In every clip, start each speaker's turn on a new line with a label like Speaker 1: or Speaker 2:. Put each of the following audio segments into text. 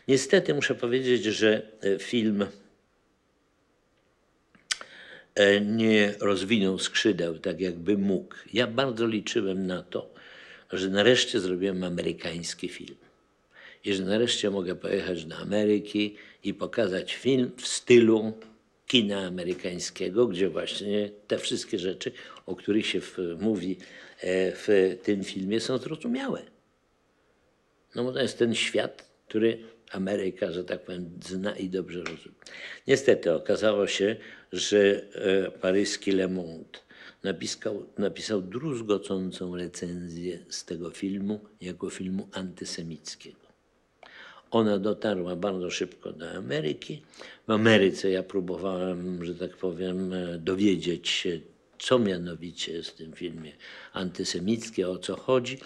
Speaker 1: Niestety muszę powiedzieć, że film nie rozwinął skrzydeł tak, jakby mógł. Ja bardzo liczyłem na to, że nareszcie zrobiłem amerykański film. I że nareszcie mogę pojechać do Ameryki i pokazać film w stylu kina amerykańskiego, gdzie właśnie te wszystkie rzeczy, o których się mówi w tym filmie, są zrozumiałe. No bo to jest ten świat, który Ameryka, że tak powiem, zna i dobrze rozumie. Niestety okazało się, że paryski Le Monde napisał druzgocącą recenzję z tego filmu jako filmu antysemickiego. Ona dotarła bardzo szybko do Ameryki. W Ameryce ja próbowałem, że tak powiem, dowiedzieć się, co mianowicie jest w tym filmie antysemickie, o co chodzi.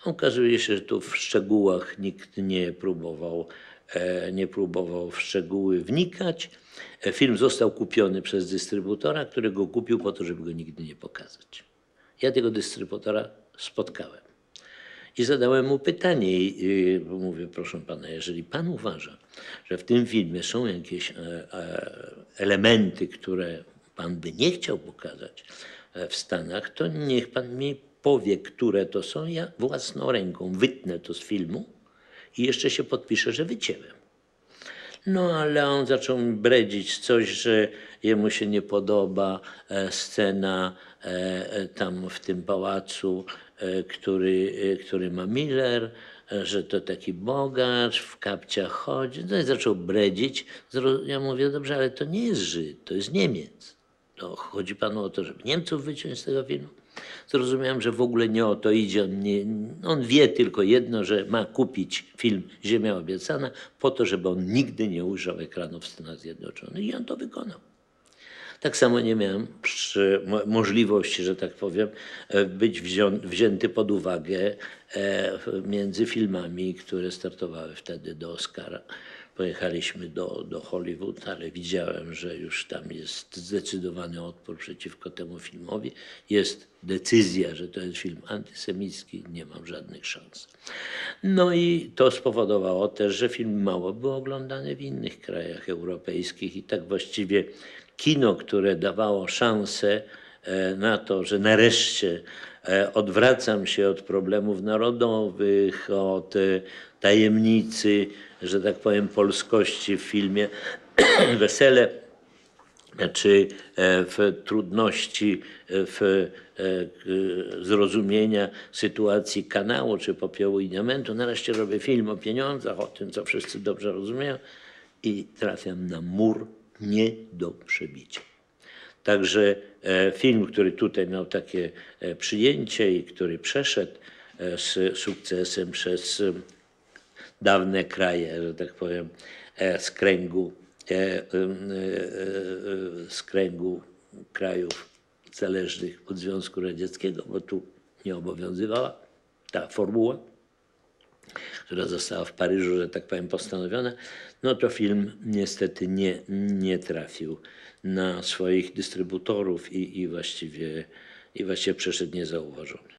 Speaker 1: Okazuje się, że tu w szczegółach nikt nie próbował w szczegóły wnikać. Film został kupiony przez dystrybutora, który go kupił po to, żeby go nigdy nie pokazać. Ja tego dystrybutora spotkałem. I zadałem mu pytanie, bo mówię, proszę pana, jeżeli pan uważa, że w tym filmie są jakieś elementy, które pan by nie chciał pokazać w Stanach, to niech pan mi powie, które to są. Ja własną ręką wytnę to z filmu i jeszcze się podpiszę, że wycięłem. No ale on zaczął mi bredzić coś, że jemu się nie podoba scena tam w tym pałacu, który ma Miller, że to taki bogacz, w kapciach chodzi. No i zaczął bredzić. Ja mówię, dobrze, ale to nie jest Żyd, to jest Niemiec. To chodzi panu o to, żeby Niemców wyciąć z tego filmu? Zrozumiałem, że w ogóle nie o to idzie. On wie tylko jedno, że ma kupić film Ziemia obiecana po to, żeby on nigdy nie ujrzał ekranu w Stanach Zjednoczonych. I on to wykonał. Tak samo nie miałem możliwości, że tak powiem, być wzięty pod uwagę między filmami, które startowały wtedy do Oscara. Pojechaliśmy do Hollywood, ale widziałem, że już tam jest zdecydowany odpor przeciwko temu filmowi. Jest decyzja, że to jest film antysemicki, nie mam żadnych szans. No i to spowodowało też, że film mało był oglądany w innych krajach europejskich i tak właściwie kino, które dawało szansę na to, że nareszcie odwracam się od problemów narodowych, od tajemnicy, że tak powiem, polskości w filmie Wesele, czy w trudności zrozumienia sytuacji Kanału, czy Popiołu i Diamentu. Nareszcie robię film o pieniądzach, o tym, co wszyscy dobrze rozumieją i trafiam na mur nie do przebicia. Także film, który tutaj miał takie przyjęcie i który przeszedł z sukcesem przez dawne kraje, że tak powiem, z kręgu krajów zależnych od Związku Radzieckiego, bo tu nie obowiązywała ta formuła, która została w Paryżu, że tak powiem, postanowiona, no to film niestety nie trafił na swoich dystrybutorów i właściwie przeszedł niezauważony.